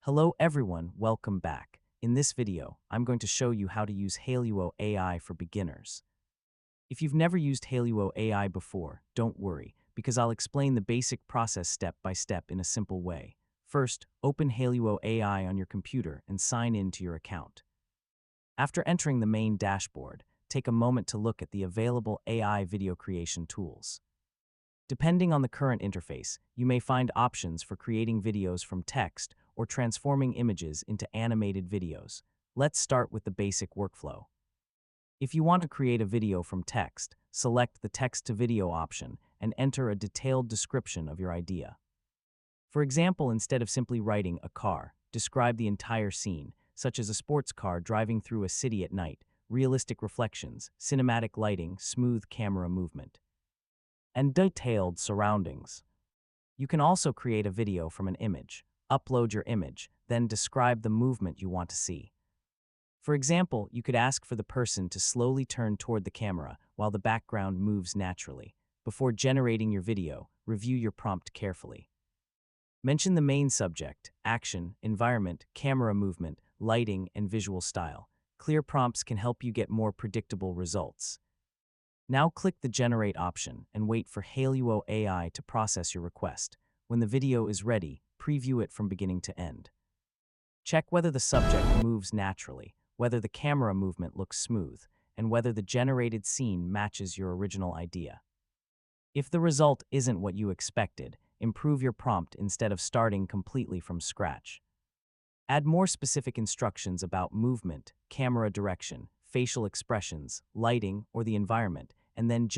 Hello everyone, welcome back. In this video, I'm going to show you how to use Hailuo AI for beginners. If you've never used Hailuo AI before, don't worry, because I'll explain the basic process step by step in a simple way. First, open Hailuo AI on your computer and sign in to your account. After entering the main dashboard, take a moment to look at the available AI video creation tools. Depending on the current interface, you may find options for creating videos from text or transforming images into animated videos. Let's start with the basic workflow. If you want to create a video from text, select the text-to-video option and enter a detailed description of your idea. For example, instead of simply writing a car, describe the entire scene, such as a sports car driving through a city at night, realistic reflections, cinematic lighting, smooth camera movement, and detailed surroundings. You can also create a video from an image. Upload your image, then describe the movement you want to see. For example, you could ask for the person to slowly turn toward the camera while the background moves naturally. Before generating your video, review your prompt carefully. Mention the main subject, action, environment, camera movement, lighting, and visual style. Clear prompts can help you get more predictable results. Now click the Generate option and wait for Hailuo AI to process your request. When the video is ready, preview it from beginning to end. Check whether the subject moves naturally, whether the camera movement looks smooth, and whether the generated scene matches your original idea. If the result isn't what you expected, improve your prompt instead of starting completely from scratch. Add more specific instructions about movement, camera direction, facial expressions, lighting, or the environment, and then